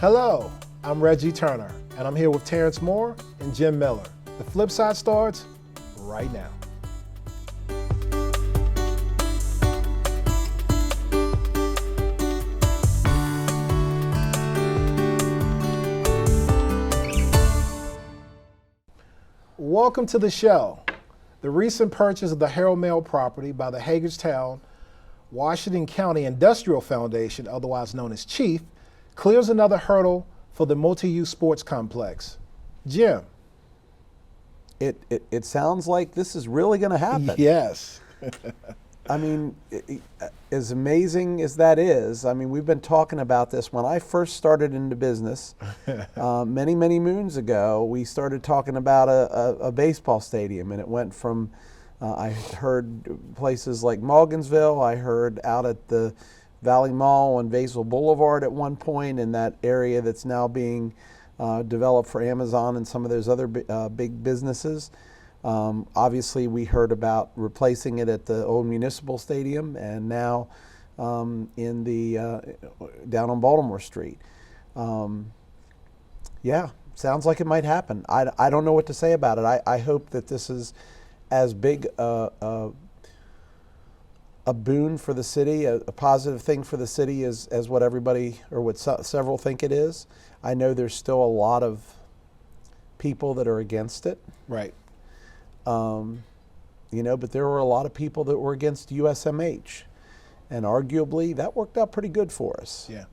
Hello, I'm Reggie Turner, and I'm here with Terrence Moore and Jim Miller. The Flipside starts right now. Welcome to the show. The recent purchase of the Harold Mill property by the Hagerstown, Washington County Industrial Foundation, otherwise known as CHIEF, clears another hurdle for the multi-use sports complex. Jim. It sounds like this is really going to happen. Yes. I mean, as amazing as that is, I mean, we've been talking about this. When I first started into business, many, many moons ago, we started talking about a baseball stadium, and it went from, I heard places like Morgansville, I heard out at the Valley Mall on Vasel Boulevard at one point, in that area that's now being developed for Amazon and some of those other big businesses. Obviously, we heard about replacing it at the old municipal stadium, and now in the down on Baltimore Street. Yeah, sounds like it might happen. I don't know what to say about it. I hope that this is as big a boon for the city, a positive thing for the city as what everybody or what several think it is. I know there's still a lot of people that are against it. Right. But there were a lot of people that were against USMH, and arguably that worked out pretty good for us. Yeah.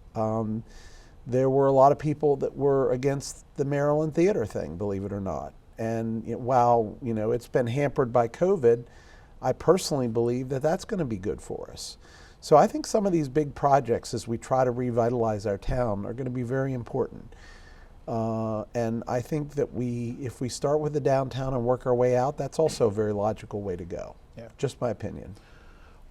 There were a lot of people that were against the Maryland Theater thing, believe it or not. And while it's been hampered by COVID, I personally believe that that's going to be good for us. So I think some of these big projects, as we try to revitalize our town, are going to be very important. And I think that if we start with the downtown and work our way out, that's also a very logical way to go. Yeah. Just my opinion.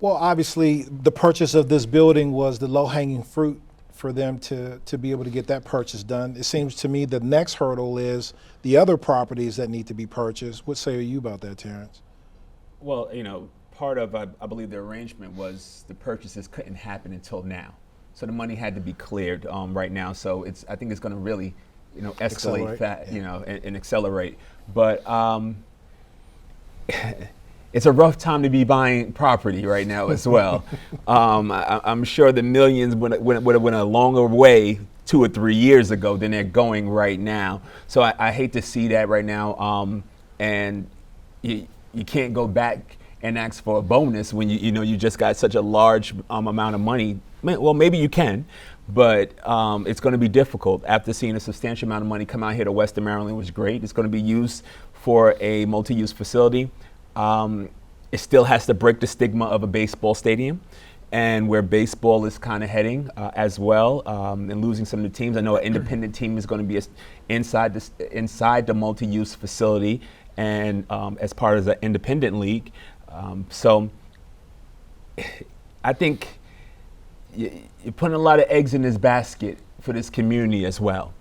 Well, obviously, the purchase of this building was the low-hanging fruit for them to be able to get that purchase done. It seems to me the next hurdle is the other properties that need to be purchased. What say you about that, Terrence? Well, part of, I believe the arrangement was the purchases couldn't happen until now. So the money had to be cleared right now. So I think it's going to really, escalate that, and accelerate. But it's a rough time to be buying property right now as well. I'm sure the millions would have went a longer way 2 or 3 years ago than they're going right now. So I hate to see that right now. And you can't go back and ask for a bonus when you just got such a large amount of money. Well, maybe you can, but it's going to be difficult. After seeing a substantial amount of money come out here to Western Maryland, was great. It's going to be used for a multi-use facility. It still has to break the stigma of a baseball stadium, and where baseball is kind of heading as well, and losing some of the teams. I know an independent team is going to be inside the multi-use facility, and as part of the independent league. So I think you're putting a lot of eggs in this basket for this community as well.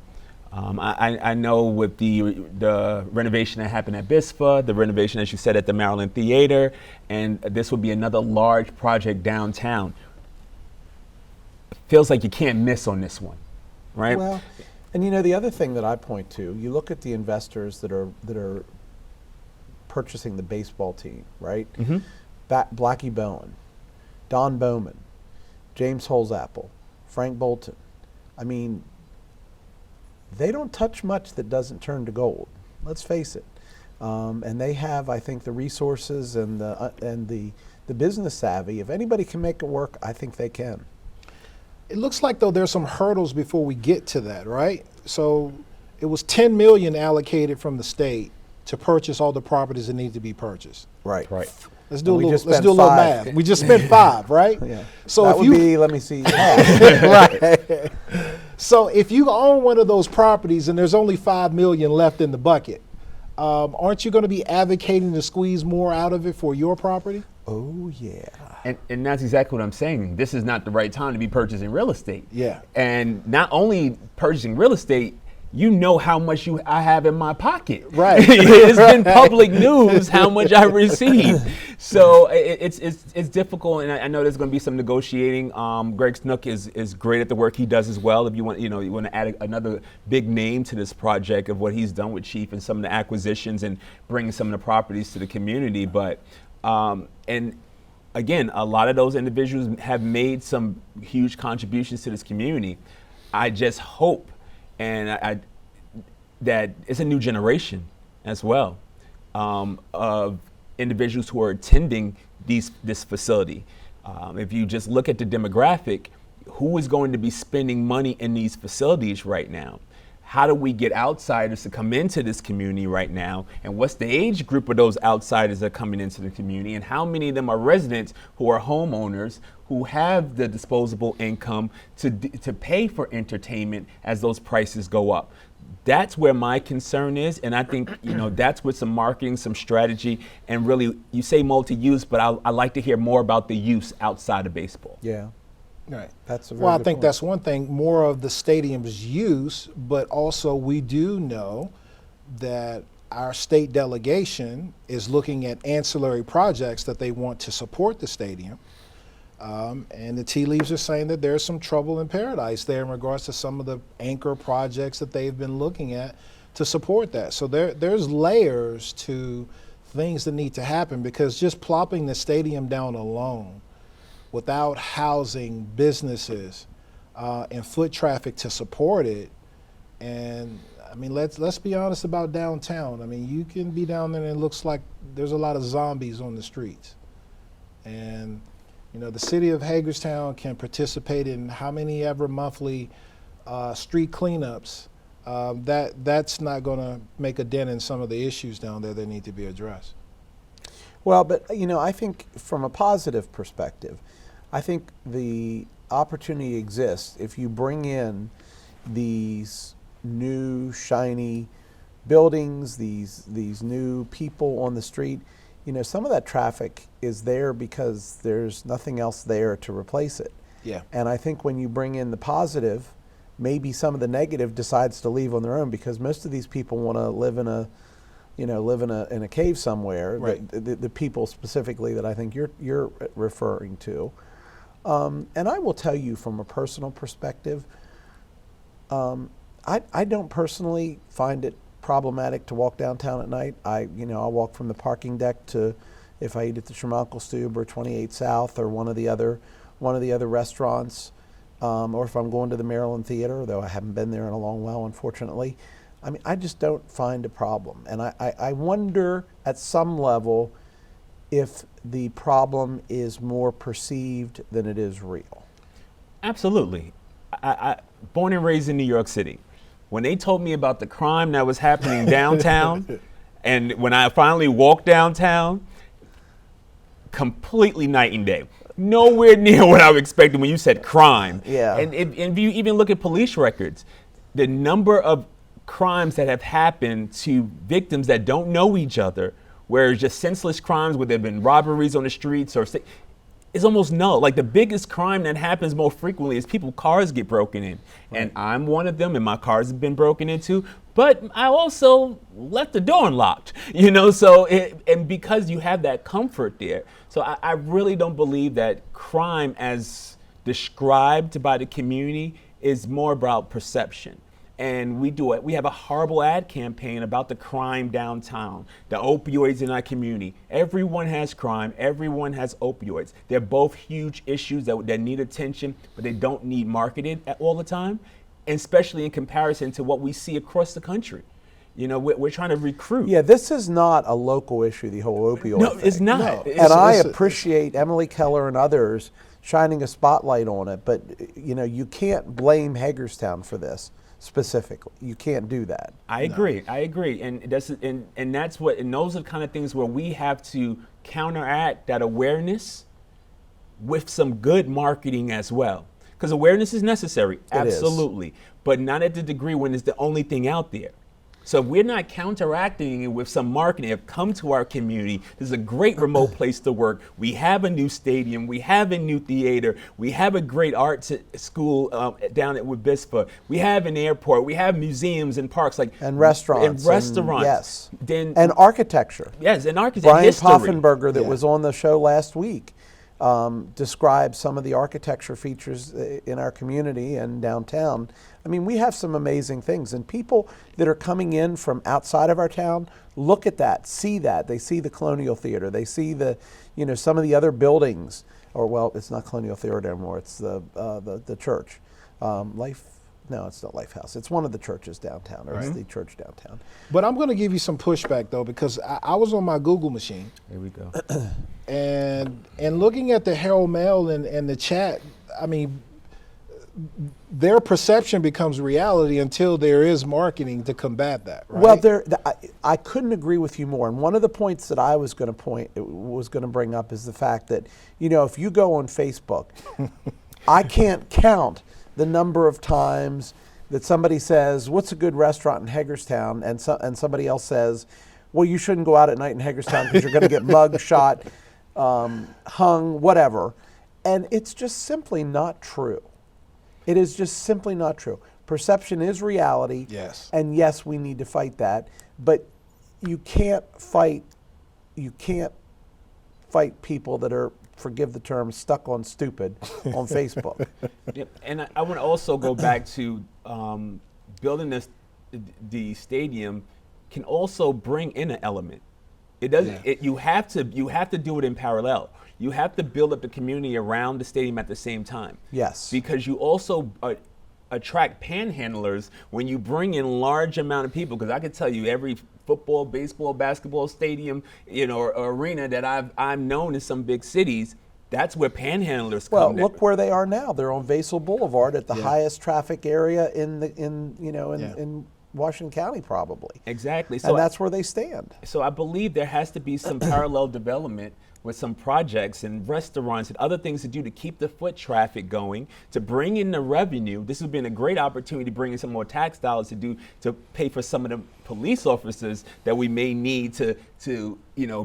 I know with the renovation that happened at BISFA, the renovation, as you said, at the Maryland Theater, and this will be another large project downtown. It feels like you can't miss on this one, right? Well, and the other thing that I point to, you look at the investors that are purchasing the baseball team, right? Mm-hmm. Blackie Bowen, Don Bowman, James Holzapfel, Frank Bolton. I mean, they don't touch much that doesn't turn to gold. Let's face it. And they have, I think, the resources and the business savvy. If anybody can make it work, I think they can. It looks like, though, there's some hurdles before we get to that, right? So it was $10 million allocated from the state to purchase all the properties that need to be purchased. Right. Let's do a little math. We just spent 5, right? Yeah. So that would be, let me see. Right. So if you own one of those properties and there's only $5 million left in the bucket, aren't you going to be advocating to squeeze more out of it for your property? Oh yeah. And that's exactly what I'm saying. This is not the right time to be purchasing real estate. Yeah. And not only purchasing real estate, you know how much I have in my pocket. Right. It's been public news how much I received. So it's difficult, and I know there's going to be some negotiating. Greg Snook is great at the work he does as well. If you want to add another big name to this project of what he's done with Chief and some of the acquisitions and bringing some of the properties to the community. But and again, a lot of those individuals have made some huge contributions to this community. I just hope and that it's a new generation as well of individuals who are attending this facility. If you just look at the demographic, who is going to be spending money in these facilities right now? How do we get outsiders to come into this community right now? And what's the age group of those outsiders that are coming into the community? And how many of them are residents who are homeowners who have the disposable income to pay for entertainment as those prices go up? That's where my concern is. And I think, that's with some marketing, some strategy, and really, you say multi-use, but I like to hear more about the use outside of baseball. Yeah. Right. That's a very well, I good think point. that's one thing, more of the stadium's use, but also we do know that our state delegation is looking at ancillary projects that they want to support the stadium. And the tea leaves are saying that there's some trouble in paradise there in regards to some of the anchor projects that they've been looking at to support that. So there's layers to things that need to happen, because just plopping the stadium down alone without housing businesses and foot traffic to support it, and I mean, let's be honest about downtown. I mean, you can be down there and it looks like there's a lot of zombies on the streets. And the city of Hagerstown can participate in how many ever monthly street cleanups. That's not going to make a dent in some of the issues down there that need to be addressed. Well, but I think from a positive perspective, I think the opportunity exists if you bring in these new shiny buildings, these new people on the street. Some of that traffic is there because there's nothing else there to replace it. Yeah. And I think when you bring in the positive, maybe some of the negative decides to leave on their own, because most of these people want to live in a in a cave somewhere. Right. The people specifically that I think you're referring to. And I will tell you from a personal perspective, I don't personally find it problematic to walk downtown at night. I'll walk from the parking deck to, if I eat at the Schmunkelstube or 28 South or one of the other restaurants, or if I'm going to the Maryland Theater, though I haven't been there in a long while, unfortunately. I mean, I just don't find a problem. And I wonder at some level if the problem is more perceived than it is real. Absolutely. I born and raised in New York City. When they told me about the crime that was happening downtown, and when I finally walked downtown, completely night and day. Nowhere near what I was expecting when you said crime. Yeah. And if you even look at police records, the number of crimes that have happened to victims that don't know each other, where it's just senseless crimes, where there have been robberies on the streets, is almost null. Like, the biggest crime that happens more frequently is cars get broken in. Right. And I'm one of them, and my cars have been broken into, but I also left the door unlocked, and because you have that comfort there. So I really don't believe that crime as described by the community is more about perception. And we have a horrible ad campaign about the crime downtown, the opioids in our community. Everyone has crime, everyone has opioids. They're both huge issues that need attention, but they don't need marketed all the time, and especially in comparison to what we see across the country. We're trying to recruit. Yeah, this is not a local issue, the whole opioid No, thing. it's not. No. And I appreciate Emily Keller and others shining a spotlight on it, but you can't blame Hagerstown for this. Specifically, you can't do that. I agree, and those are the kind of things where we have to counteract that awareness with some good marketing as well, because awareness is necessary, absolutely, but not at the degree when it's the only thing out there. So if we're not counteracting it with some marketing, have come to our community. This is a great remote place to work. We have a new stadium. We have a new theater. We have a great arts school down at Wabispa. We have an airport. We have museums and parks and restaurants. Yes. And architecture. Yes, and architecture. Brian history. Poffenberger, that was on the show last week, described some of the architecture features in our community and downtown. I mean, we have some amazing things, and people that are coming in from outside of our town look at that, see that. They see the Colonial Theater. They see some of the other buildings, or well, it's not Colonial Theater anymore. It's the church, No, it's not Lifehouse. It's one of the churches downtown, or it's the church downtown. But I'm going to give you some pushback though, because I was on my Google machine. Here we go. And looking at the Herald Mail and the chat, I mean, their perception becomes reality until there is marketing to combat that, right? Well, I couldn't agree with you more. And one of the points that I was going to bring up is the fact that, if you go on Facebook, I can't count the number of times that somebody says, "What's a good restaurant in Hagerstown?" and somebody else says, "Well, you shouldn't go out at night in Hagerstown because you're going to get mugged, shot, hung, whatever." And it's just simply not true. It is just simply not true. Perception is reality. Yes. And yes, we need to fight that. But you can't fight people that are, forgive the term, stuck on stupid on Facebook. Yep. And I want to also go back to building the stadium can also bring in an element. It doesn't. Yeah. You have to do it in parallel. You have to build up the community around the stadium at the same time. Yes. Because you also attract panhandlers when you bring in large amount of people. Because I can tell you, every football, baseball, basketball stadium, or arena that I've known in some big cities, that's where panhandlers come. Well, look where they are now. They're on Vasel Boulevard at the highest traffic area in Washington County, probably. Exactly. And that's where they stand. So I believe there has to be some parallel development with some projects and restaurants and other things to do to keep the foot traffic going, to bring in the revenue. This has been a great opportunity to bring in some more tax dollars to pay for some of the police officers that we may need to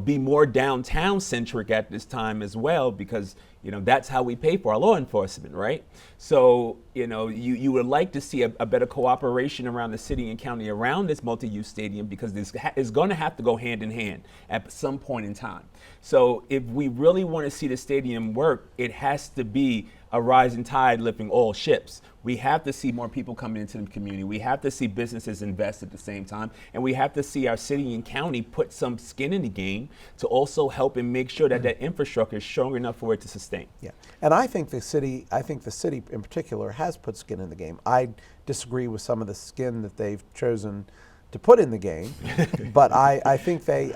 be more downtown centric at this time as well, because that's how we pay for our law enforcement, right? So you would like to see a better cooperation around the city and county around this multi-use stadium, because this is going to have to go hand in hand at some point in time. So if we really want to see the stadium work, it has to be a rising tide lifting all ships. We have to see more people coming into the community. We have to see businesses invest at the same time. And we have to see our city and county put some skin in the game to also help and make sure that that infrastructure is strong enough for it to sustain. Yeah. And I think the city in particular has put skin in the game. I disagree with some of the skin that they've chosen to put in the game, but I think they've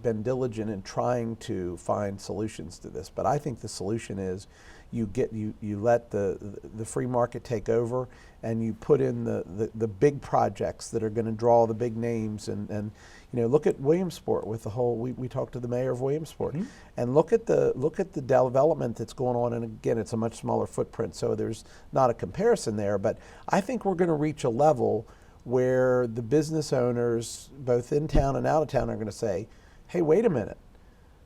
been diligent in trying to find solutions to this. But I think the solution is you let the free market take over, and you put in the big projects that are going to draw the big names, and look at Williamsport with the whole. We talked to the mayor of Williamsport, and look at the development that's going on. And again, it's a much smaller footprint, so there's not a comparison there. But I think we're going to reach a level where the business owners, both in town and out of town, are going to say, "Hey, wait a minute,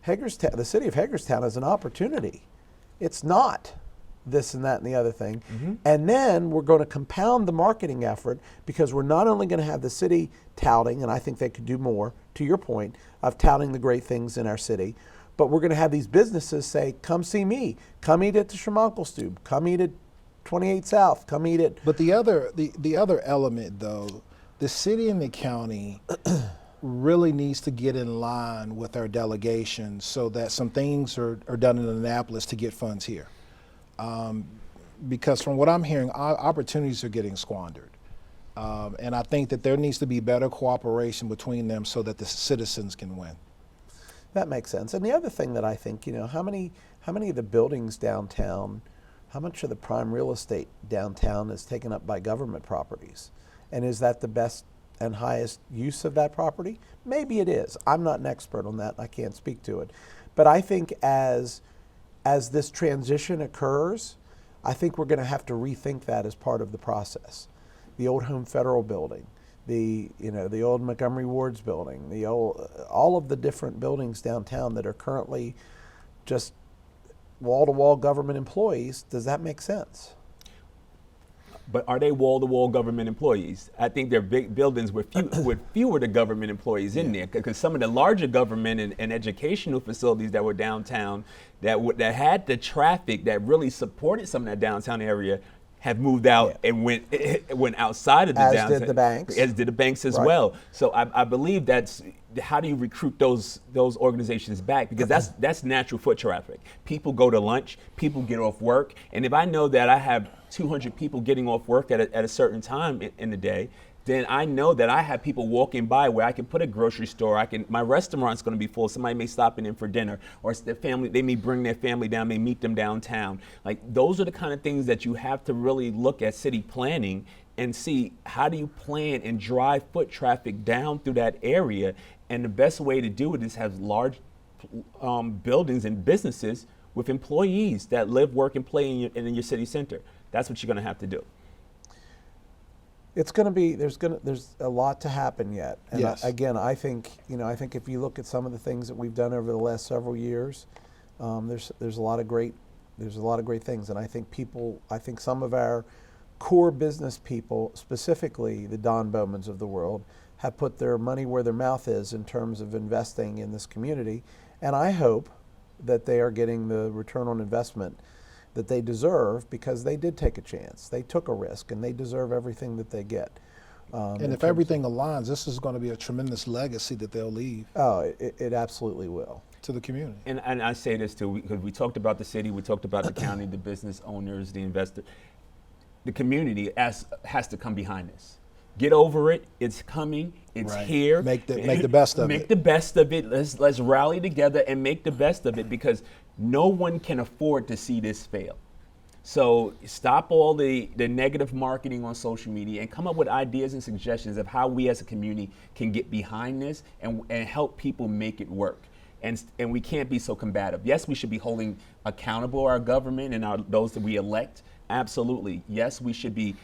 Hagerstown, the city of Hagerstown is an opportunity. It's not this and that and the other thing." And then we're going to compound the marketing effort, because we're not only going to have the city touting, and I think they could do more, to your point, of touting the great things in our city, but we're going to have these businesses say, "Come see me. Come eat at the Schmunkelstube. Come eat at 28 South. Come eat at..." But the other element, though, the city and the county really needs to get in line with our delegation so that some things are done in Annapolis to get funds here. Because from what I'm hearing, opportunities are getting squandered. And I think that there needs to be better cooperation between them so that the citizens can win. That makes sense. And the other thing that I think, how many of the buildings downtown, how much of the prime real estate downtown is taken up by government properties? And is that the best and highest use of that property? Maybe it is. I'm not an expert on that. I can't speak to it. But I think as this transition occurs, I think we're going to have to rethink that as part of the process. The old Home Federal building, the old Montgomery Ward's building, all of the different buildings downtown that are currently just wall-to-wall government employees. Does that make sense? But are they wall-to-wall government employees? I think they're big buildings with fewer the government employees in there, because some of the larger government and educational facilities that were downtown that had the traffic that really supported some of that downtown area have moved out and went outside of the downtown. As did the banks. As did the banks as well. So I believe that's how do you recruit those organizations back? Because that's natural foot traffic. People go to lunch, people get off work, and if I know that I have 200 people getting off work at a certain time in the day, then I know that I have people walking by where I can put a grocery store. My restaurant's going to be full. Somebody may stop in for dinner, or it's their family. They may bring their family down. May meet them downtown. Like, those are the kind of things that you have to really look at city planning and see, how do you plan and drive foot traffic down through that area? And the best way to do it is have large buildings and businesses with employees that live, work, and play in your city center. That's what you're going to have to do. It's going to be, there's a lot to happen yet. And Yes. I think if you look at some of the things that we've done over the last several years, there's a lot of great things. And I think some of our core business people, specifically the Don Bowmans of the world, have put their money where their mouth is in terms of investing in this community. And I hope that they are getting the return on investment that they deserve, because they did take a chance. They took a risk, and they deserve everything that they get. And if everything aligns, this is going to be a tremendous legacy that they'll leave Oh, it absolutely will. to the community. And I say this too, because we talked about the city, we talked about the county, the business owners, the investor. The community has to come behind this. Get over it. It's coming. It's Right. here. Make the best of it. Make the best of it. Let's rally together and make the best of it, because no one can afford to see this fail. So stop all the negative marketing on social media and come up with ideas and suggestions of how we as a community can get behind this and help people make it work. And we can't be so combative. Yes, we should be holding accountable our government and those that we elect. Absolutely. Yes, we should be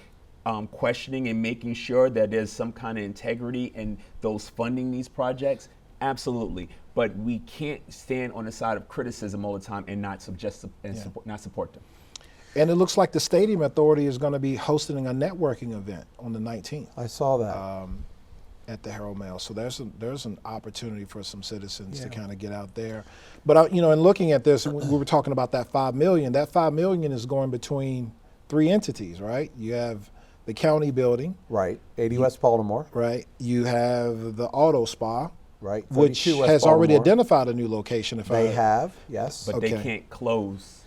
questioning and making sure that there's some kind of integrity in those funding these projects. Absolutely. But we can't stand on the side of criticism all the time and not support them. And it looks like the Stadium Authority is going to be hosting a networking event on the 19th I saw that. at the Herald Mail. So there's an opportunity for some citizens to Yeah. kind of get out there. But in looking at this, we were talking about that $5 million. That $5 million is going between three entities, right? You have the county building, Right. 80 West Baltimore. right? You have the auto spa, Right. which 32 West has already Baltimore. identified a new location. They have, yes. But Okay. they can't close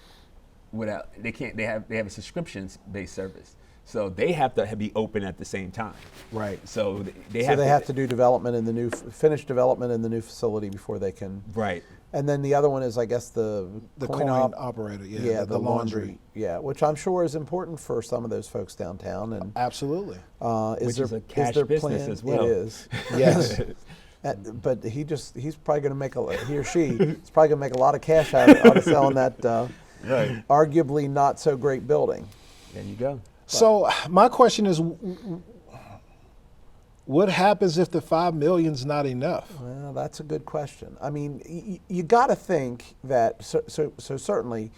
without, they have a subscriptions-based service. So they have to be open at the same time. Right. So they So have they have to do development in the new, finish development in the new facility before they can. Right. And then the other one is, I guess, the coin op- operator, Yeah, the laundry. Yeah, which I'm sure is important for some of those folks downtown. And Absolutely. Which is a cash business as well. It is. Yes. But he's probably going to make he or she is probably going to make a lot of cash out of selling that Right. arguably not so great building. There you go. So my question is, what happens if the $5 million's not enough? Well, that's a good question. I mean, you got to think that, so certainly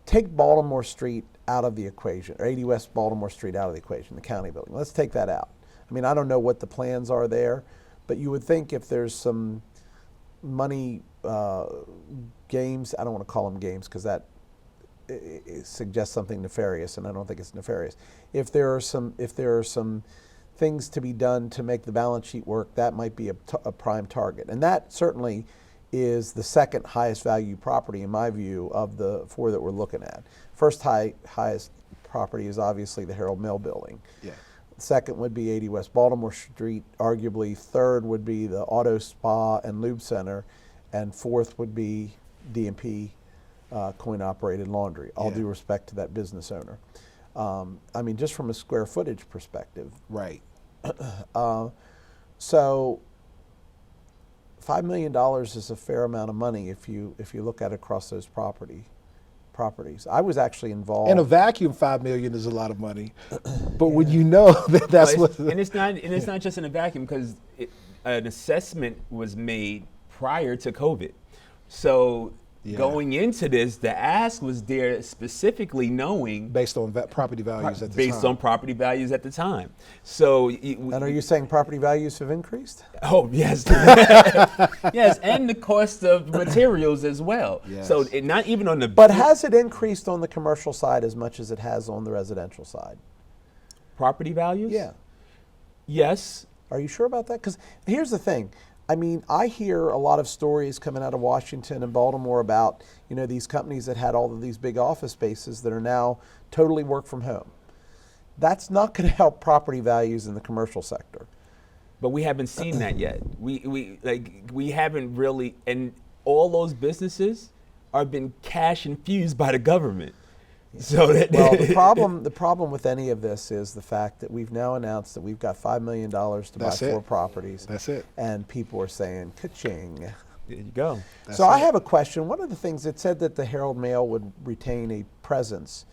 take Baltimore Street out of the equation, or 80 West Baltimore Street out of the equation, the county building. Let's take that out. I mean, I don't know what the plans are there, but you would think if there's some money games, I don't want to call them games because that it suggests something nefarious, and I don't think it's nefarious. If there are some things to be done to make the balance sheet work, that might be a prime target. And that certainly is the second highest value property, in my view, of the four that we're looking at. First highest property is obviously the Herald Mill building. Yeah. Second would be 80 West Baltimore Street. Arguably, third would be the Auto Spa and Lube Center. And fourth would be D&P coin-operated laundry. All Yeah. due respect to that business owner. I mean, just from a square footage perspective. Right. So $5 million is a fair amount of money if you look at it across those property properties. I was actually involved. In a vacuum, $5 million is a lot of money, but when you know that that's Well, what, it's not just in a vacuum because an assessment was made prior to COVID. So Yeah. going into this, the ask was there specifically knowing based on property values at the based time. on property values at the time. So, And are you saying property values have increased? oh yes, yes, and the cost of materials as well. Yes. So not even on the But has it increased on the commercial side as much as it has on the residential side? property values. Yeah. Yes. Are you sure about that? Because here's the thing. I mean, I hear a lot of stories coming out of Washington and Baltimore about, these companies that had all of these big office spaces that are now totally work from home. That's not going to help property values in the commercial sector. But we haven't seen that yet. We haven't really, and all those businesses are been cash infused by the government. So that Well, the problem with any of this is the fact that we've now announced that we've got $5 million to buy That's it. 4 properties. That's it. And people are saying, ka-ching. there you go. That's So I it. have a question. One of the things it said that the Herald Mail would retain a presence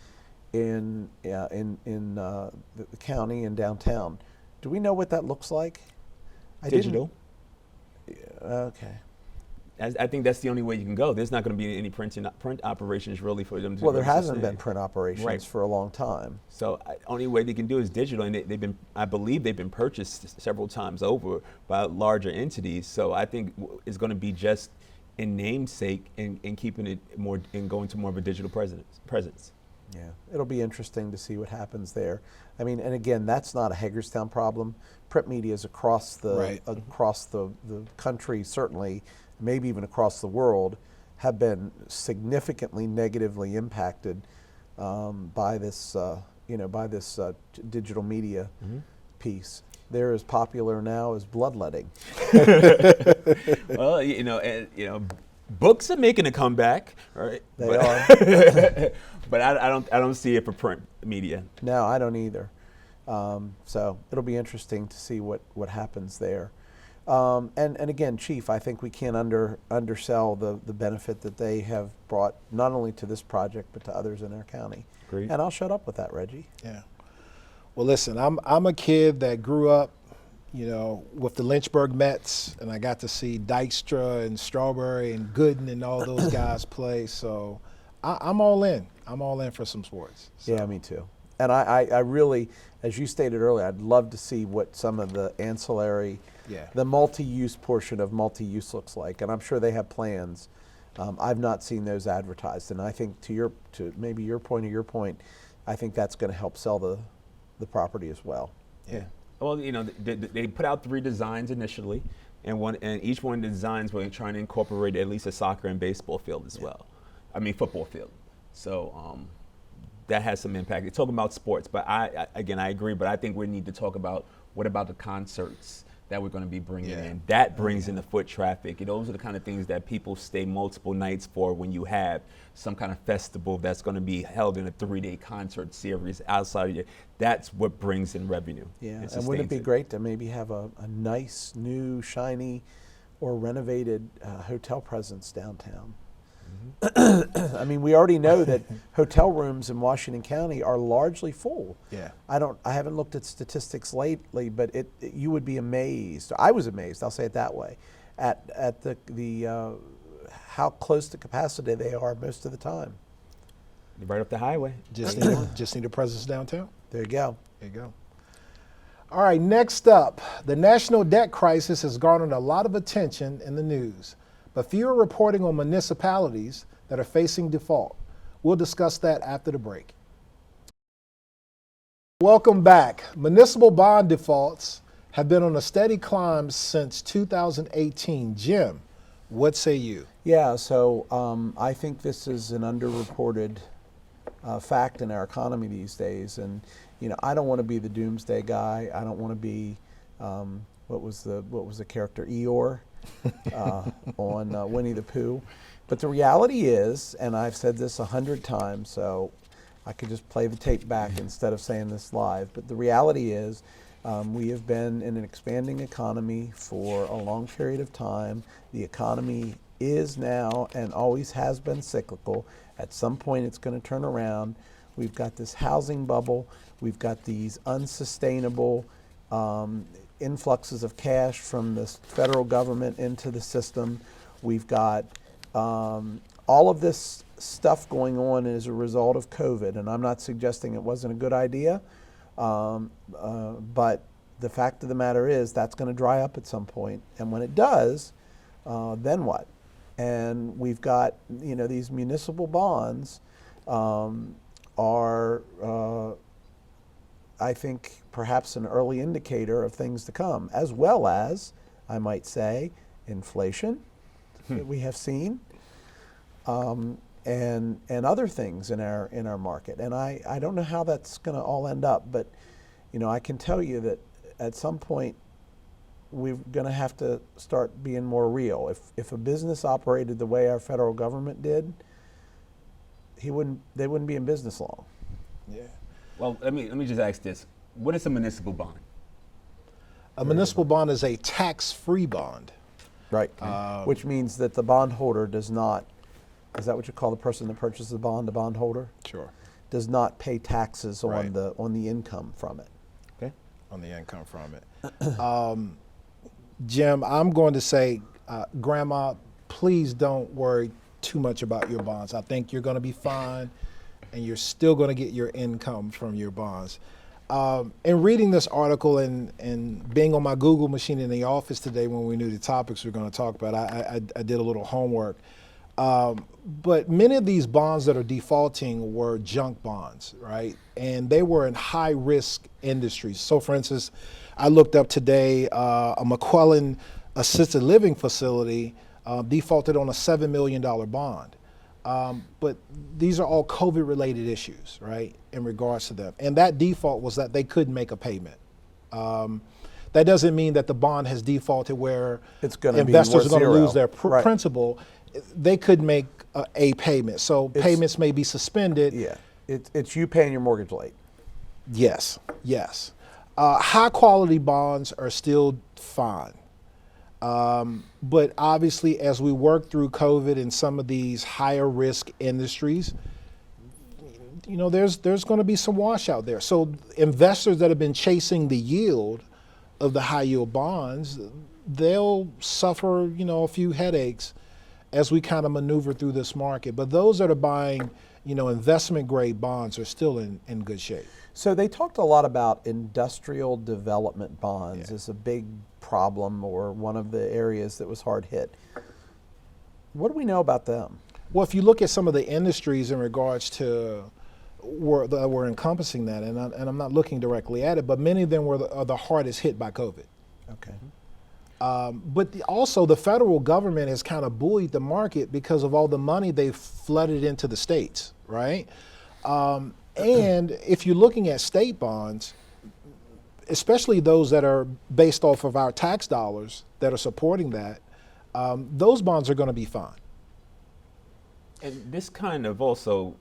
in the county and downtown. Do we know what that looks like? Digital. Okay. I think that's the only way you can go. There's not going to be any print operations really for them to. Well, there really hasn't sustain. been print operations Right. for a long time. So only way they can do is digital, and they've been, I believe, they've been purchased several times over by larger entities. So I think it's going to be just in namesake and keeping it more and going to more of a digital presence. Yeah, it'll be interesting to see what happens there. I mean, and again, that's not a Hagerstown problem. Print media is across the Right. across the country, certainly, maybe even across the world, have been significantly negatively impacted by this, digital media piece. They're as popular now as bloodletting. Well, books are making a comeback, right? They are. But I don't see it for print media. No, I don't either. So it'll be interesting to see what happens there. And again, Chief, I think we can't undersell the benefit that they have brought not only to this project but to others in our county. Great. And I'll shut up with that, Reggie. Yeah. Well, listen, I'm a kid that grew up, with the Lynchburg Mets, and I got to see Dykstra and Strawberry and Gooden and all those guys play. So I'm all in. I'm all in for some sports. So. Yeah, me too. And I really, as you stated earlier, I'd love to see what some of the ancillary, Yeah. the multi-use portion of multi-use looks like. And I'm sure they have plans. I've not seen those advertised. And I think to maybe your point, I think that's going to help sell the property as well. Yeah. Well, they put out 3 designs initially, and each one of the designs were trying to incorporate at least a soccer and baseball field as well. I mean, football field. So that has some impact. They're talking about sports, but I agree. But I think we need to talk about what about the concerts that we're going to be bringing in. That brings in the foot traffic. Those are the kind of things that people stay multiple nights for when you have some kind of festival that's going to be held in a 3-day concert series outside of you. That's what brings in revenue. Yeah, and and wouldn't it be sustains great to maybe have a nice, new, shiny, or renovated hotel presence downtown? I mean, we already know that hotel rooms in Washington County are largely full. Yeah. I haven't looked at statistics lately, but you would be amazed. I was amazed. I'll say it that way, at the how close to capacity they are most of the time. Right up the highway. Just need a presence downtown. There you go. There you go. All right, next up, the national debt crisis has garnered a lot of attention in the news, but fewer reporting on municipalities that are facing default. We'll discuss that after the break. Welcome back. Municipal bond defaults have been on a steady climb since 2018. Jim, what say you? Yeah, so I think this is an underreported fact in our economy these days, and I don't want to be the doomsday guy. I don't want to be what was the character Eeyore on Winnie the Pooh. But the reality is, and I've said this 100 times, so I could just play the tape back instead of saying this live. But the reality is, we have been in an expanding economy for a long period of time. The economy is now and always has been cyclical. At some point it's going to turn around. We've got this housing bubble. We've got these unsustainable influxes of cash from the federal government into the system. We've got all of this stuff going on as a result of COVID, and I'm not suggesting it wasn't a good idea, but the fact of the matter is that's going to dry up at some point, and when it does, then what? And we've got, these municipal bonds are, I think, perhaps an early indicator of things to come, as well as, I might say, inflation that we have seen, and other things in our market. And I don't know how that's going to all end up, but I can tell you that at some point we're going to have to start being more real. If a business operated the way our federal government did, they wouldn't be in business long. Yeah. Well, let me just ask this: what is a municipal bond? A municipal bond is a tax-free bond. Right. Which means that the bondholder does not, is that what you call the person that purchases the bond, the bondholder? Sure. Does not pay taxes Right. on the income from it. Okay. On the income from it. Jim, I'm going to say, Grandma, please don't worry too much about your bonds. I think you're going to be fine, and you're still going to get your income from your bonds. In reading this article and being on my Google machine in the office today when we knew the topics we were going to talk about, I did a little homework. But many of these bonds that are defaulting were junk bonds, right? And they were in high-risk industries. So, for instance, I looked up today a McClellan assisted living facility defaulted on a $7 million bond. But these are all COVID-related issues, right, in regards to them. And that default was that they couldn't make a payment. That doesn't mean that the bond has defaulted where It's gonna be investors are worth going to lose zero. their Right. principal. They could make a payment. So payments may be suspended. Yeah. It's you paying your mortgage late. Yes, yes. High quality bonds are still fine. But obviously, as we work through COVID in some of these higher risk industries, there's going to be some washout there. So investors that have been chasing the yield of the high yield bonds, they'll suffer, a few headaches as we kind of maneuver through this market. But those that are buying, investment grade bonds are still in good shape. So they talked a lot about industrial development bonds as a big problem, or one of the areas that was hard hit. What do we know about them? Well, if you look at some of the industries in regards to that were encompassing that, and I'm not looking directly at it, but many of them are the hardest hit by COVID. Okay. But also the federal government has kind of buoyed the market because of all the money they've flooded into the states, right? And if you're looking at state bonds, especially those that are based off of our tax dollars that are supporting that, those bonds are going to be fine. And this kind of also,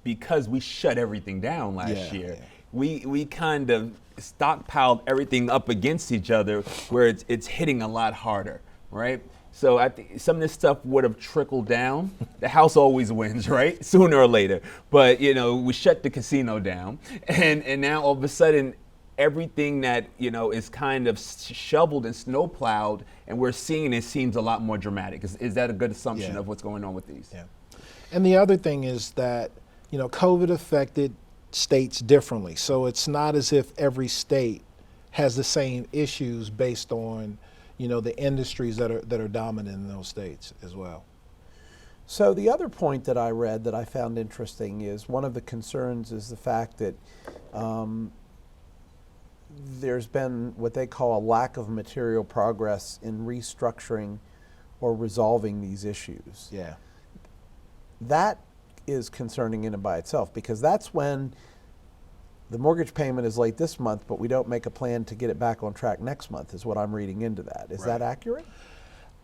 because we shut everything down last year, we kind of stockpiled everything up against each other, where it's hitting a lot harder, right? So I think some of this stuff would have trickled down. The house always wins, right? Sooner or later. But we shut the casino down, and now all of a sudden everything that is kind of shoveled and snowplowed, and we're seeing it seems a lot more dramatic. Is that a good assumption of what's going on with these? Yeah. And the other thing is that COVID affected states differently. So it's not as if every state has the same issues based on the industries that are dominant in those states as well. So the other point that I read that I found interesting is one of the concerns is the fact that there's been what they call a lack of material progress in restructuring or resolving these issues. Yeah. That is concerning in and by itself, because that's when the mortgage payment is late this month, but we don't make a plan to get it back on track next month, is what I'm reading into that. Is that accurate?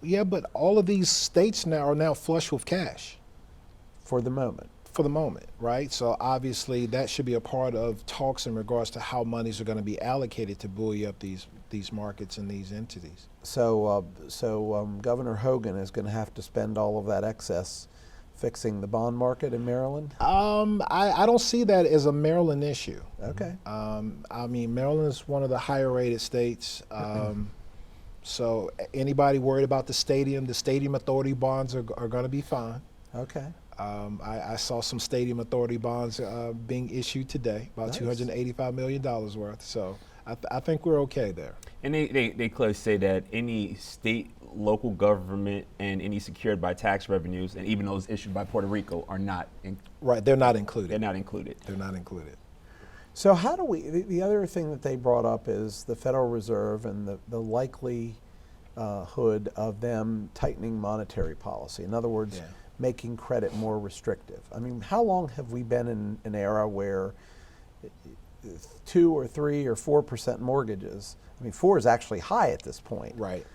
Yeah, but all of these states are now flush with cash. For the moment. for the moment, right? So obviously that should be a part of talks in regards to how monies are going to be allocated to buoy up these markets and these entities. So, Governor Hogan is going to have to spend all of that excess fixing the bond market in Maryland? I don't see that as a Maryland issue. Okay. I mean, Maryland is one of the higher rated states. So anybody worried about the stadium authority bonds are going to be fine. Okay. I saw some stadium authority bonds being issued today, about Nice. $285 million worth. So I think we're okay there. And they clearly say that any state, local government, and any secured by tax revenues, and even those issued by Puerto Rico, are not Right, they're not included. they're not included. They're not included. So how do we, the other thing that they brought up is the Federal Reserve and the likelihood of them tightening monetary policy. In other words, Yeah. making credit more restrictive. I mean, how long have we been in an era where 2 or 3 or 4% mortgages, I mean 4 is actually high at this point. Right.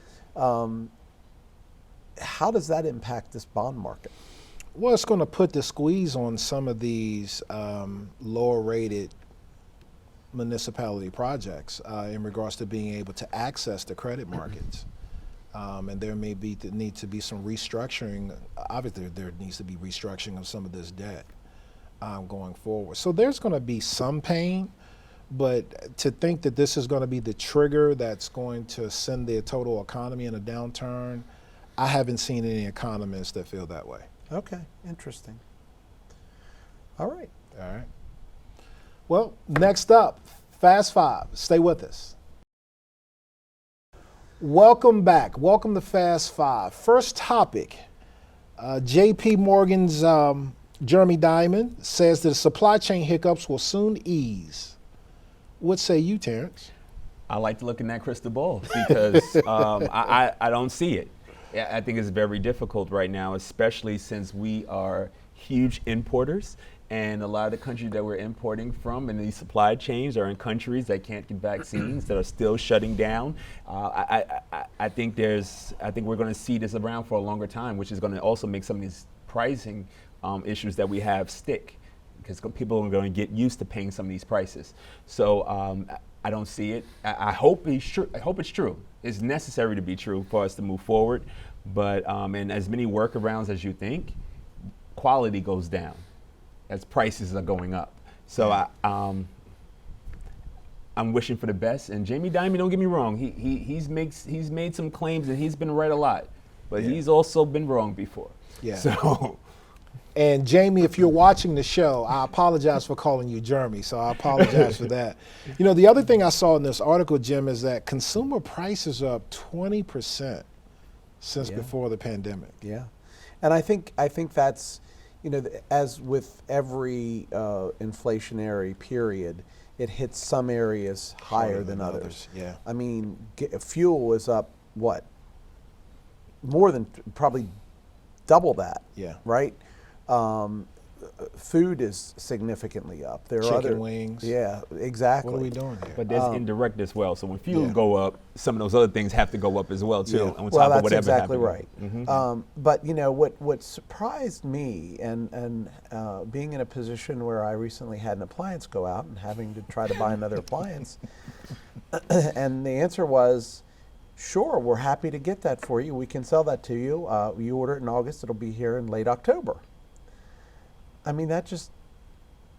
How does that impact this bond market? Well, it's going to put the squeeze on some of these lower rated municipality projects in regards to being able to access the credit markets. And there may be need to be some restructuring. Obviously, there needs to be restructuring of some of this debt going forward. So there's going to be some pain, but to think that this is going to be the trigger that's going to send the total economy in a downturn, I haven't seen any economists that feel that way. Okay, interesting. All right. All right. Well, next up, Fast Five. Stay with us. Welcome back. Welcome to Fast Five. First topic, J.P. Morgan's Jeremy Diamond says that supply chain hiccups will soon ease. What say you, Terrence? I like to look in that crystal ball because I don't see it. I think it's very difficult right now, especially since we are huge importers. And a lot of the countries that we're importing from and these supply chains are in countries that can't get vaccines, that are still shutting down. I think we're going to see this around for a longer time, which is going to also make some of these pricing issues that we have stick, because people are going to get used to paying some of these prices. So I don't see it. I hope it's true. I hope it's true. It's necessary to be true for us to move forward. But and as many workarounds as you think, quality goes down as prices are going up. So I'm wishing for the best. And Jamie Dimon, don't get me wrong, he's made some claims and he's been right a lot, but he's also been wrong before. Yeah. So. And Jamie, if you're watching the show, I apologize for calling you Jeremy, so I apologize for that. You know, the other thing I saw in this article, Jim, is that consumer prices are up 20% since before the pandemic. Yeah, and I think that's, you know, as with every inflationary period, it hits some areas higher than others. Yeah. I mean, fuel is up, what? More than probably double that. Yeah. Right? Food is significantly up. There are Chicken other wings. Yeah, exactly. What are we doing here? But there's indirect as well. So when fuel go up, some of those other things have to go up as well too. Yeah. On top Well, of that's whatever exactly happened. right. But you know what surprised me, and being in a position where I recently had an appliance go out and having to try to buy another appliance, and the answer was, sure, we're happy to get that for you. We can sell that to you. You order it in August, it'll be here in late October. I mean, that just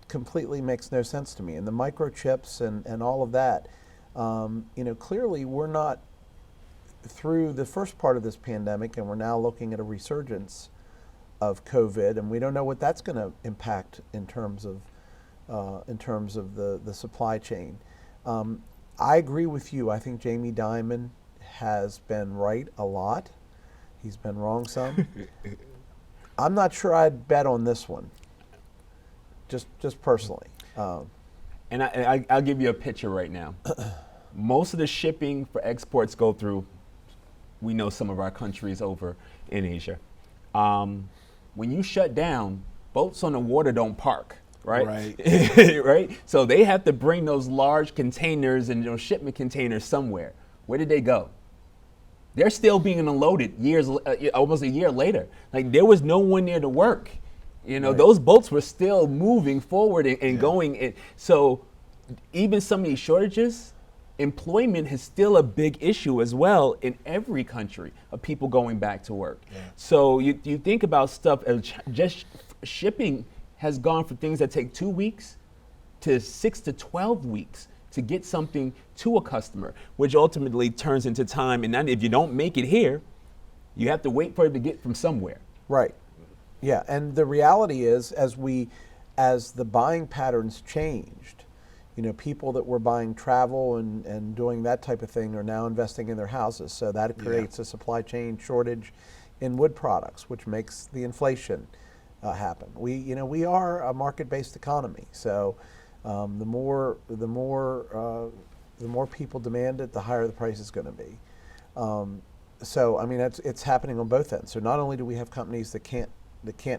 completely makes no sense to me. And the microchips and all of that, you know, clearly we're not through the first part of this pandemic, and we're now looking at a resurgence of COVID, and we don't know what that's going to impact in terms of the supply chain. I agree with you. I think Jamie Dimon has been right a lot. He's been wrong some. I'm not sure I'd bet on this one. Just personally. And I'll give you a picture right now. Most of the shipping for exports go through, we know, some of our countries over in Asia. When you shut down, boats on the water don't park, right? Right. Right? So they have to bring those large containers and those shipment containers somewhere. Where did they go? They're still being unloaded almost a year later. Like, there was no one there to work. You know, those boats were still moving forward and going. And so even some of these shortages, employment is still a big issue as well in every country of people going back to work. So you think about stuff as just shipping has gone from things that take 2 weeks to 6 to 12 weeks to get something to a customer, which ultimately turns into time. And then if you don't make it here, you have to wait for it to get from somewhere. Right. Yeah, and the reality is, as the buying patterns changed, you know, people that were buying travel and doing that type of thing are now investing in their houses. So that creates a supply chain shortage in wood products, which makes the inflation happen. We are a market-based economy, so the more people demand it, the higher the price is going to be. So I mean, it's happening on both ends. So not only do we have companies that can't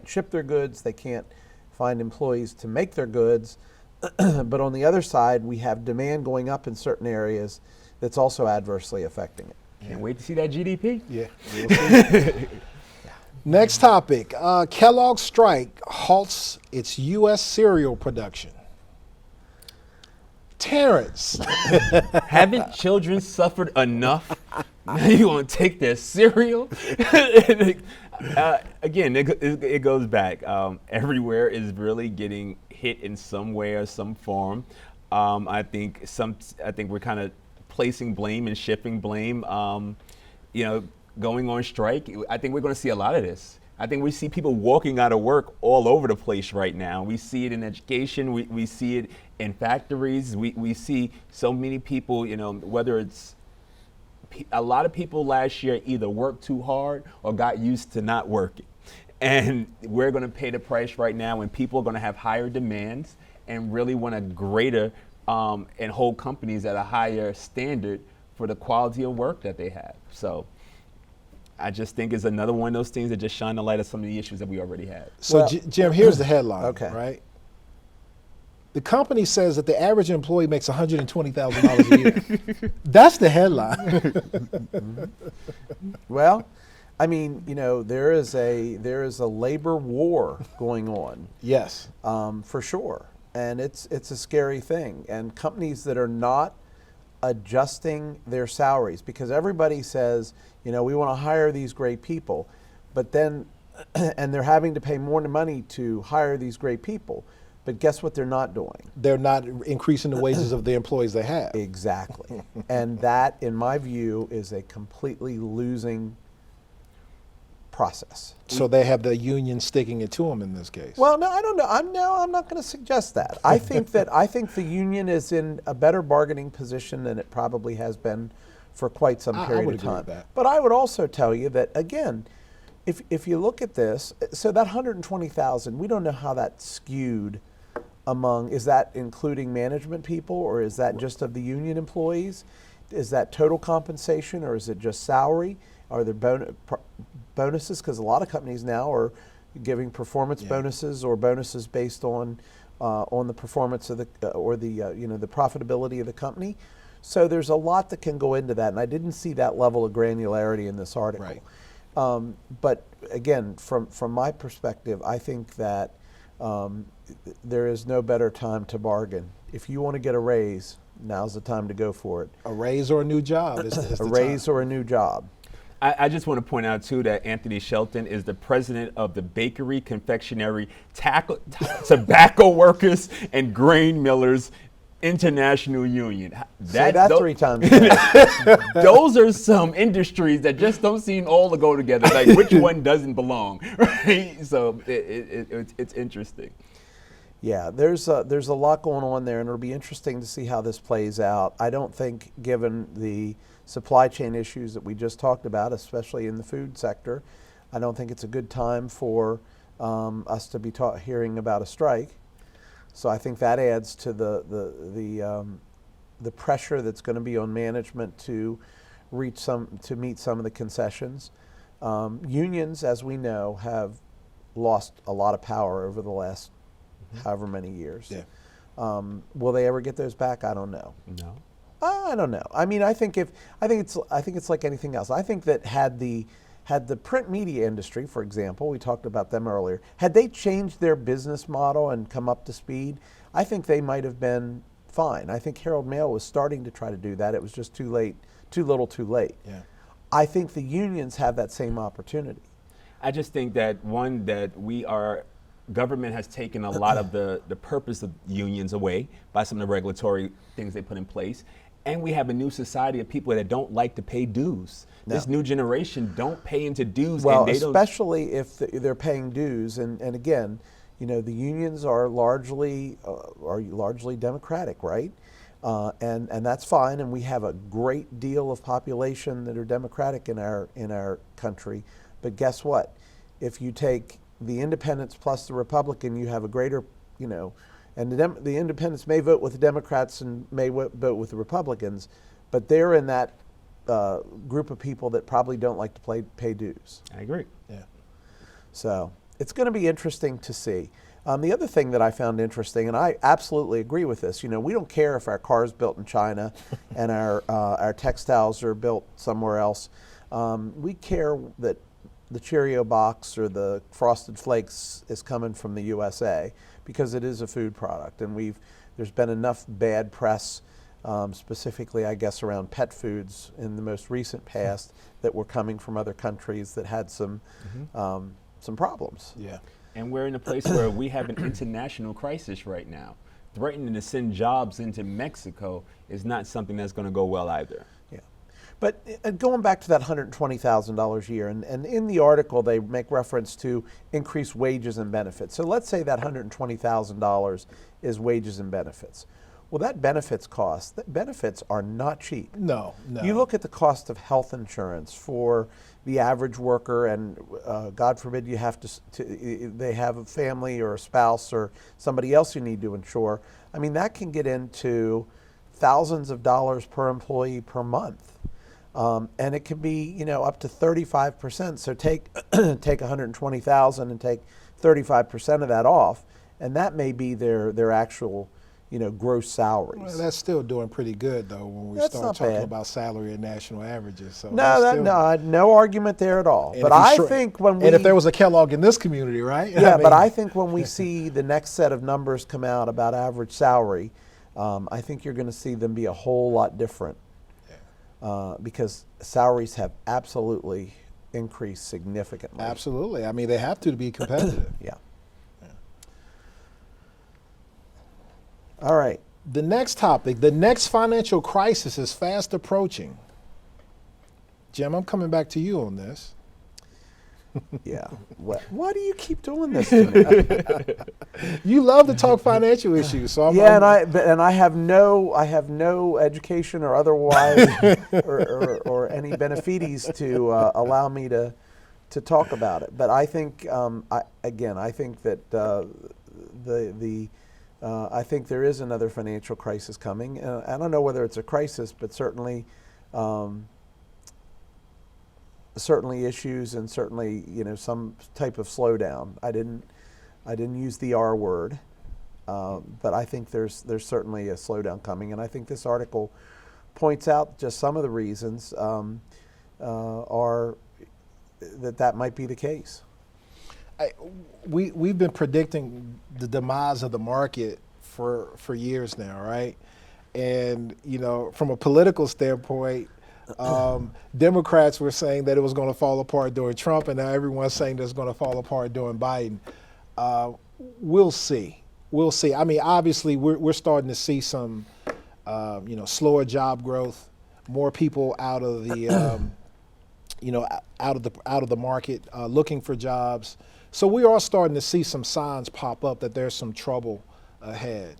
ship their goods, they can't find employees to make their goods, but on the other side, we have demand going up in certain areas that's also adversely affecting it. Can't wait to see that GDP. Yeah. We'll see. Next topic. Kellogg's strike halts its U.S. cereal production. Terrence. Haven't children suffered enough? Now you want to take their cereal? Again, it goes back. Everywhere is really getting hit in some way or some form. I think we're kind of placing blame and shifting blame. Going on strike. I think we're going to see a lot of this. I think we see people walking out of work all over the place right now. We see it in education. We see it in factories. We see so many people, whether it's a lot of people last year either worked too hard or got used to not working. And we're going to pay the price right now when people are going to have higher demands and really want a greater and hold companies at a higher standard for the quality of work that they have. So I just think it's another one of those things that just shine the light of some of the issues that we already had. So, Jim, here's the headline, Okay. right? The company says that the average employee makes $120,000 a year. That's the headline. Well, I mean, there is a labor war going on. Yes. For sure, and it's a scary thing. And companies that are not adjusting their salaries, because everybody says, we want to hire these great people, but then, and they're having to pay more money to hire these great people. But guess what they're not doing? They're not increasing the wages of the employees they have. Exactly. And that, in my view, is a completely losing process. So they have the union sticking it to them in this case. Well, no, I don't know. I'm not going to suggest that. I think the union is in a better bargaining position than it probably has been for quite some period would of agree time. with that. But I would also tell you that, again, if you look at this, so that 120,000, we don't know how that's skewed among, is that including management people, or is that just of the union employees? Is that total compensation, or is it just salary? Are there bonuses? Because a lot of companies now are giving performance bonuses or bonuses based on the performance of the the profitability of the company. So there's a lot that can go into that, and I didn't see that level of granularity in this article. Right. But again, from my perspective, I think that there is no better time to bargain. If you want to get a raise, now's the time to go for it. A raise or a new job is A raise or a new job. I just want to point out, too, that Anthony Shelton is the president of the Bakery, Confectionery, Tobacco Workers, and Grain Millers International Union. Say that 3 times. Those are some industries that just don't seem all to go together. Like, which one doesn't belong, right? So it's interesting. Yeah, there's a lot going on there, and it'll be interesting to see how this plays out. I don't think, given the supply chain issues that we just talked about, especially in the food sector, I don't think it's a good time for us to be hearing about a strike. So I think that adds to the pressure that's going to be on management to meet some of the concessions. Unions, as we know, have lost a lot of power over the last however many years. Yeah. Will they ever get those back? I don't know. No. I don't know. I mean, I think it's like anything else. I think that had the had the print media industry, for example, we talked about them earlier, had they changed their business model and come up to speed, I think they might have been fine. I think Herald Mail was starting to try to do that. It was just too late, too little too late. Yeah. I think the unions have that same opportunity. I just think that government has taken a lot of the purpose of unions away by some of the regulatory things they put in place. And we have a new society of people that don't like to pay dues. No. This new generation don't pay into dues. Well, and they especially if they're paying dues. And again, you know, the unions are largely Democratic, right? And that's fine. And we have a great deal of population that are Democratic in our country. But guess what? If you take the independents plus the Republican, you have a greater, you know, and the independents may vote with the Democrats and may vote with the Republicans, but they're in that group of people that probably don't like to pay dues. I agree. Yeah. So it's going to be interesting to see. The other thing that I found interesting, and I absolutely agree with this, you know, we don't care if our car's built in China and our textiles are built somewhere else. We care that the Cheerio box or the Frosted Flakes is coming from the USA because it is a food product, and there's been enough bad press, specifically I guess around pet foods in the most recent past that were coming from other countries that had some problems. Yeah. And we're in a place where we have an international crisis right now. Threatening to send jobs into Mexico is not something that's going to go well either. Yeah. But going back to that $120,000 a year, and in the article they make reference to increased wages and benefits. So let's say that $120,000 is wages and benefits. Well, that benefits are not cheap. No. You look at the cost of health insurance for the average worker, and God forbid you have they have a family or a spouse or somebody else you need to insure. I mean, that can get into thousands of dollars per employee per month. And it can be, you know, up to 35%. So take $120,000 and take 35% of that off, and that may be their actual, you know, gross salaries. Well, that's still doing pretty good though when we That's start not talking bad. about salary and national averages. So No argument there at all. And But if you I short- think when we and if there was a Kellogg in this community, right? yeah, but mean, I think when we see the next set of numbers come out about average salary, I think you're going to see them be a whole lot different because salaries have absolutely increased significantly. absolutely. I mean, they have to be competitive. Yeah. All right. The next topic, the next financial crisis is fast approaching. Jim, I'm coming back to you on this. Yeah. Why do you keep doing this to me? You love to talk financial issues, so and I have no education or otherwise or any benefites to allow me to talk about it. But I think I think that I think there is another financial crisis coming. I don't know whether it's a crisis, but certainly issues and certainly, you know, some type of slowdown. I didn't use the R word, but I think there's certainly a slowdown coming, and I think this article points out just some of the reasons are that might be the case. We've been predicting the demise of the market for years now, right? And, you know, from a political standpoint, Democrats were saying that it was going to fall apart during Trump, and now everyone's saying that it's going to fall apart during Biden. We'll see. I mean, obviously, we're starting to see some, you know, slower job growth, more people out of the, you know, out of the market looking for jobs. So we are starting to see some signs pop up that there's some trouble ahead.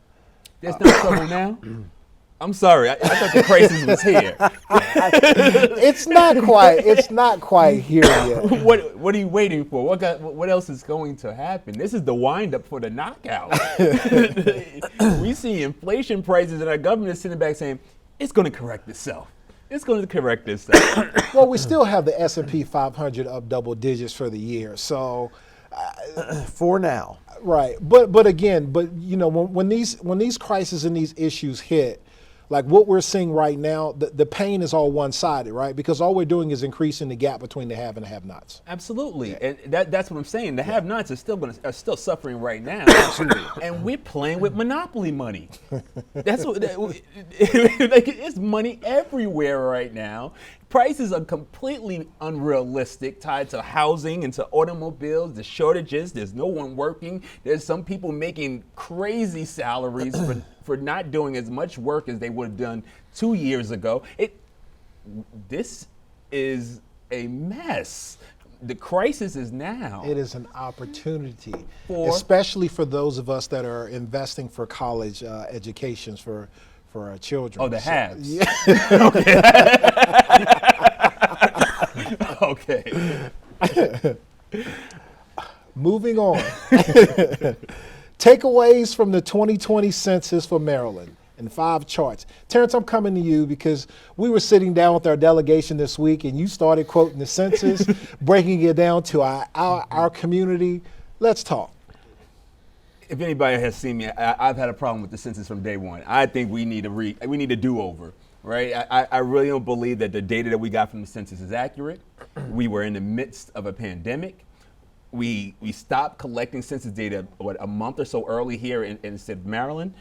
There's no trouble now? I'm sorry, I thought the crisis was here. It's not quite here yet. What are you waiting for? What else is going to happen? This is the wind-up for the knockout. We see inflation prices and our government is sitting back saying, it's going to correct itself. It's going to correct itself. Well, we still have the S&P 500 up double digits for the year. So, For now. right. But again, you know, when these crises and these issues hit, like what we're seeing right now, the pain is all one-sided, right? Because all we're doing is increasing the gap between the have and the have-nots. Absolutely, and that's what I'm saying. The have-nots are still suffering right now, and we're playing with monopoly money. That's what like, it's money everywhere right now. Prices are completely unrealistic, tied to housing and to automobiles, the shortages. There's no one working. There's some people making crazy salaries for not doing as much work as they would have done 2 years ago. This is a mess. The crisis is now. It is an opportunity, especially for those of us that are investing for college educations for our children. Oh, the haves. Yeah. Okay. Moving on. Takeaways from the 2020 census for Maryland in 5 charts. Terrence, I'm coming to you because we were sitting down with our delegation this week and you started quoting the census, breaking it down to our community. Let's talk. If anybody has seen me, I've had a problem with the census from day one. I think we need a do-over, right? I really don't believe that the data that we got from the census is accurate. We were in the midst of a pandemic. We stopped collecting census data a month or so early here in the state of Maryland.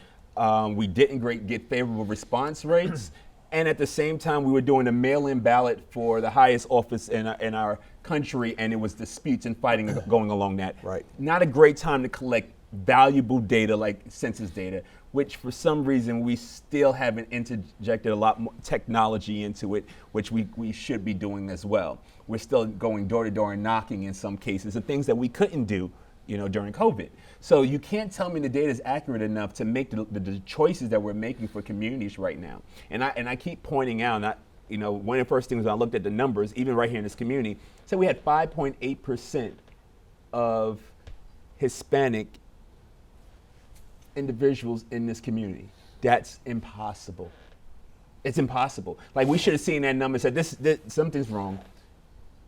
We didn't get favorable response rates. And at the same time, we were doing a mail-in ballot for the highest office in our country, and it was disputes and fighting going along that. Right. Not a great time to collect valuable data like census data, which for some reason we still haven't interjected a lot more technology into it, which we should be doing as well. We're still going door to door and knocking in some cases, and things that we couldn't do, during COVID. So you can't tell me the data is accurate enough to make the choices that we're making for communities right now. And I keep pointing out, one of the first things when I looked at the numbers, even right here in this community, said we had 5.8% of Hispanic individuals in this community. That's impossible. It's impossible. Like, we should have seen that number and said, this something's wrong.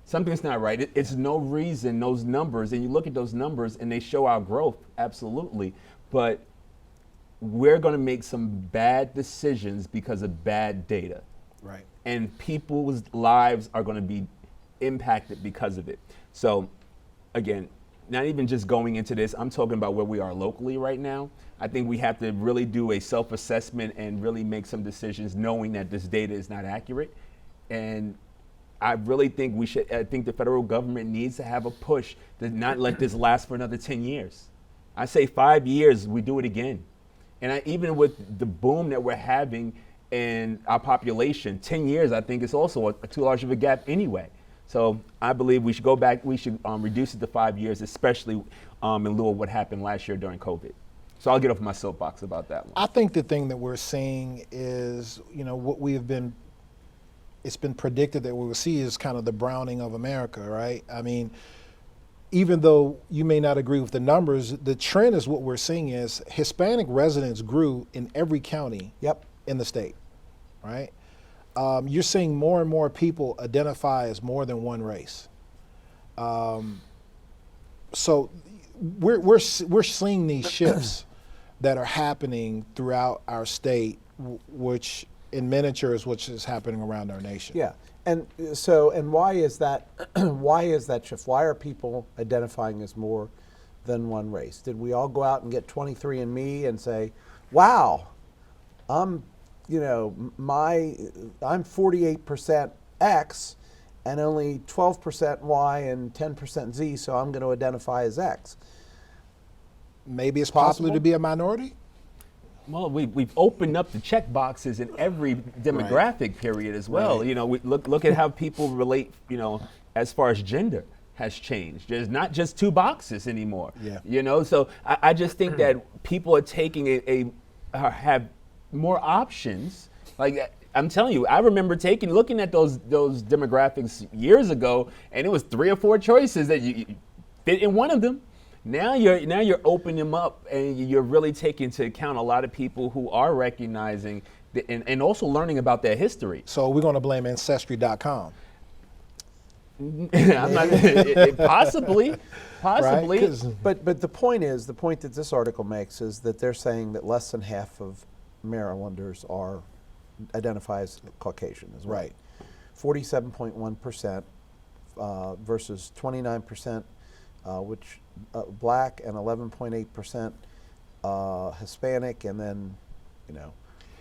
Something's not right. It's no reason, those numbers, and you look at those numbers and they show our growth, absolutely. But we're going to make some bad decisions because of bad data. Right. And people's lives are going to be impacted because of it. So, again, not even just going into this, I'm talking about where we are locally right now. I think we have to really do a self-assessment and really make some decisions knowing that this data is not accurate. And I really think I think the federal government needs to have a push to not let this last for another 10 years. I say 5 years, we do it again. And even with the boom that we're having in our population, 10 years, I think is also too large of a gap anyway. So I believe we should go back, we should reduce it to 5 years, especially in lieu of what happened last year during COVID. So I'll get off my soapbox about that one. I think the thing that we're seeing is, what it's been predicted that we will see is kind of the browning of America, right? I mean, even though you may not agree with the numbers, the trend is what we're seeing is Hispanic residents grew in every county in the state, right? You're seeing more and more people identify as more than one race. So we're seeing these shifts that are happening throughout our state, which in miniature is what's happening around our nation. Yeah, and why is that? Why is that shift? Why are people identifying as more than one race? Did we all go out and get 23andMe and say, "Wow, I'm 48% X, and only 12% Y and 10% Z, so I'm going to identify as X"? Maybe it's possible to be a minority. Well, we've opened up the check boxes in every demographic period as well. Right. We look at how people relate, as far as gender has changed. There's not just 2 boxes anymore. Yeah. So I just think that people are taking have more options. Like, I'm telling you, I remember looking at those demographics years ago, and it was 3 or 4 choices that you fit in one of them. Now you're opening them up, and you're really taking into account a lot of people who are recognizing and also learning about their history. So we're going to blame Ancestry.com. I'm not possibly. Right? But the point that this article makes is that they're saying that less than half of Marylanders are identify as Caucasian as well. Right. 47.1% versus 29%, which black, and 11.8% Hispanic, and then, you know.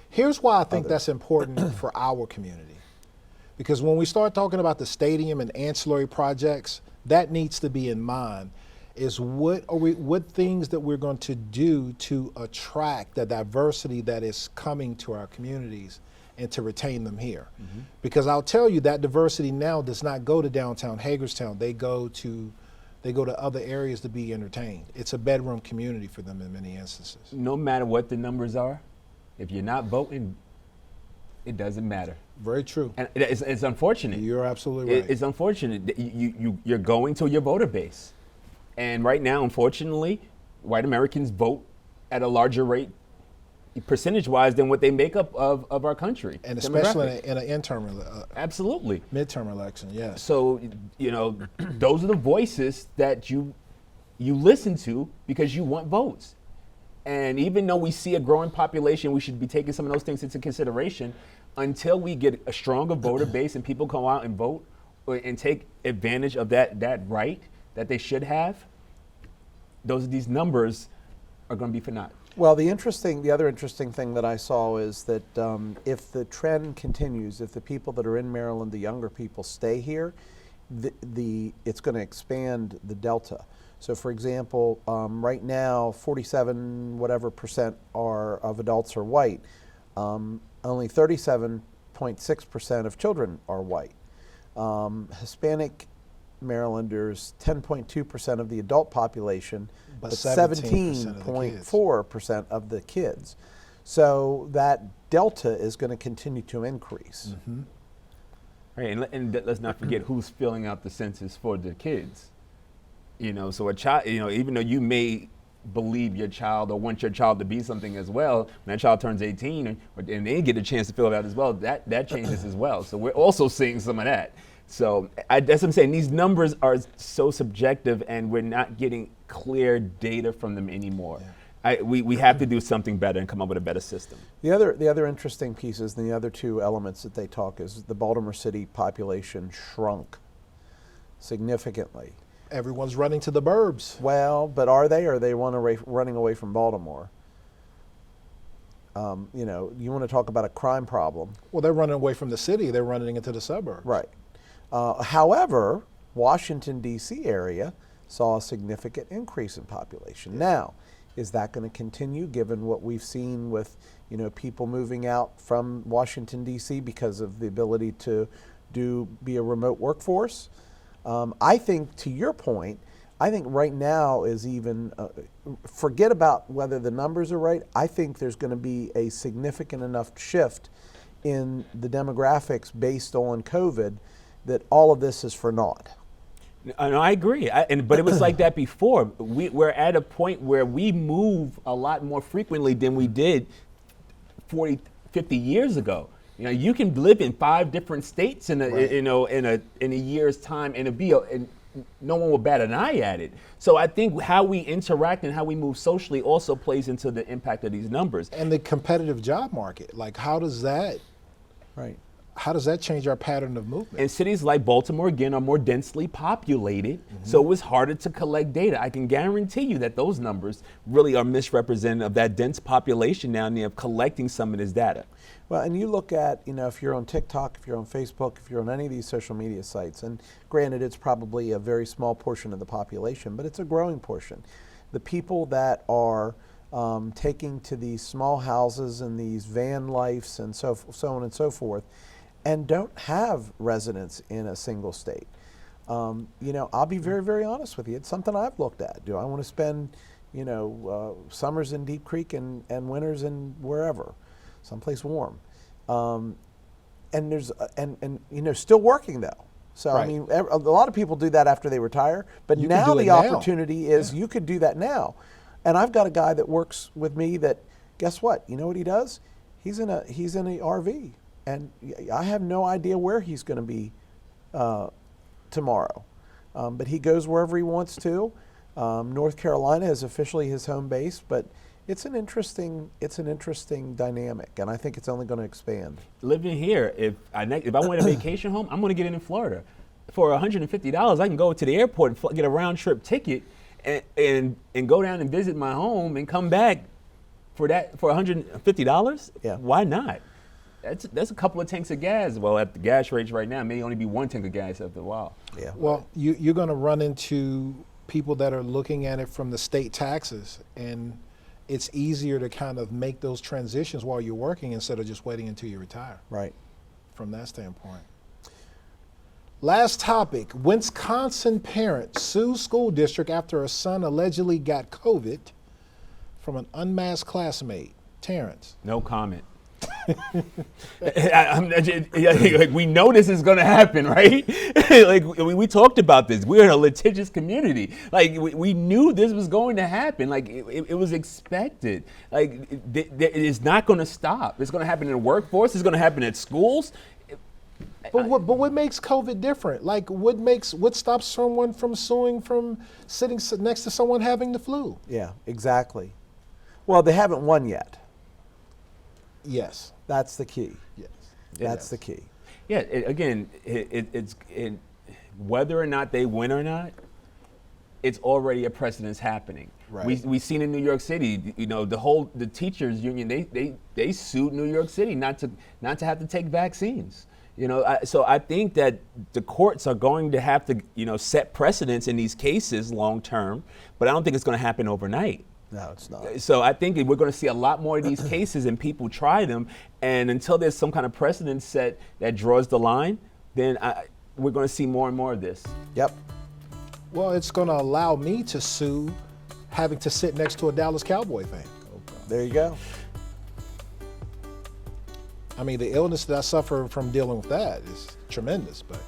Here's why I think that's important for our community. Because when we start talking about the stadium and ancillary projects, that needs to be in mind, is what things that we're going to do to attract the diversity that is coming to our communities and to retain them here. Because I'll tell you, that diversity now does not go to downtown Hagerstown. They go to other areas to be entertained. It's a bedroom community for them in many instances. No matter what the numbers are, if you're not voting, it doesn't matter. Very true. And it's unfortunate. You're absolutely right. It's unfortunate that you're going to your voter base. And right now, unfortunately, white Americans vote at a larger rate, percentage-wise, than what they make up of our country. And especially in an interim, absolutely, midterm election, yes. So, you know, those are the voices that you listen to because you want votes. And even though we see a growing population, we should be taking some of those things into consideration. Until we get a stronger voter base and people come out and vote and take advantage of that right that they should have, these numbers are going to be for naught. Well, the other interesting thing that I saw is that if the trend continues, if the people that are in Maryland, the younger people, stay here, it's going to expand the delta. So, for example, right now, 47% of adults are white. Only 37.6% of children are white. Hispanic Marylanders, 10.2% of the adult population, but 17.4% of the kids. So that delta is going to continue to increase. Right, and let's not forget who's filling out the census for the kids. You know, so a child, you know, even though you may believe your child or want your child to be something as well, when that child turns 18 and they get a chance to fill it out as well, that changes as well. So we're also seeing some of that. So that's what I'm saying. These numbers are so subjective, and we're not getting clear data from them anymore. Yeah. We have to do something better and come up with a better system. The other interesting pieces, and the other two elements that they talk is the Baltimore City population shrunk significantly. Everyone's running to the burbs. Well, but are they running away from Baltimore? You know, you want to talk about a crime problem. Well, they're running away from the city. They're running into the suburbs. Right. However, Washington, D.C. area saw a significant increase in population. Now, is that going to continue given what we've seen with, you know, people moving out from Washington, D.C. because of the ability to be a remote workforce? I think, to your point, I think right now is even, forget about whether the numbers are right, I think there's going to be a significant enough shift in the demographics based on COVID that all of this is for naught. And I agree, but it was like that before. We're at a point where we move a lot more frequently than we did 40, 50 years ago. You know, you can live in 5 different states in a year's time, and no one will bat an eye at it. So I think how we interact and how we move socially also plays into the impact of these numbers. And the competitive job market, like how does that change our pattern of movement? And cities like Baltimore, again, are more densely populated, so it was harder to collect data. I can guarantee you that those numbers really are misrepresentative of that dense population down there of collecting some of this data. Well, and you look at, you know, if you're on TikTok, if you're on Facebook, if you're on any of these social media sites, and granted it's probably a very small portion of the population, but it's a growing portion. The people that are taking to these small houses and these van lives and so on and so forth, and don't have residence in a single state. You know, I'll be very, very honest with you. It's something I've looked at. Do I want to spend, you know, summers in Deep Creek and winters in wherever, someplace warm? And there's and you know, still working though. So right. I mean, a lot of people do that after they retire, but You now can do the it now. opportunity is you could do that now. And I've got a guy that works with me that, guess what? You know what he does? He's in a RV. And I have no idea where he's going to be tomorrow. But he goes wherever he wants to. North Carolina is officially his home base, but It's an interesting dynamic, and I think it's only going to expand. Living here, if I want a vacation home, I'm going to get it in Florida. For $150, I can go to the airport and get a round trip ticket and go down and visit my home and come back for $150. Yeah. Why not? That's a couple of tanks of gas. Well, at the gas rates right now, it may only be one tank of gas after a while. Yeah. Well, you're going to run into people that are looking at it from the state taxes, and it's easier to kind of make those transitions while you're working instead of just waiting until you retire. Right. From that standpoint. Last topic, Wisconsin parent sues school district after her son allegedly got COVID from an unmasked classmate. Terrence. No comment. Like, we know this is going to happen, right? Like we talked about this. We're in a litigious community. Like we knew this was going to happen. Like it was expected. Like it is not going to stop. It's going to happen in the workforce. It's going to happen at schools. But what makes COVID different? Like what stops someone from suing from sitting next to someone having the flu? Yeah, exactly. Well, they haven't won yet. Yes. That's the key. Yes. That's the key. Yeah. It's whether or not they win or not, it's already a precedence happening. Right. We've seen in New York City, the teachers union, they sued New York City not to have to take vaccines. So I think that the courts are going to have to, set precedents in these cases long term, but I don't think it's going to happen overnight. No, it's not. So I think we're going to see a lot more of these cases and people try them. And until there's some kind of precedent set that draws the line, then we're going to see more and more of this. Yep. Well, it's going to allow me to sue having to sit next to a Dallas Cowboy fan. There you go. I mean, the illness that I suffer from dealing with that is tremendous, but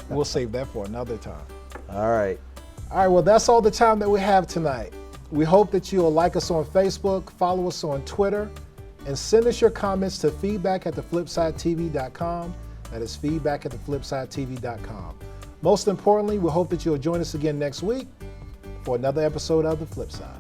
we'll save that for another time. All right. All right, well, that's all the time that we have tonight. We hope that you'll like us on Facebook, follow us on Twitter, and send us your comments to feedback@theflipsidetv.com. That is feedback@theflipsidetv.com. Most importantly, we hope that you'll join us again next week for another episode of The Flip Side.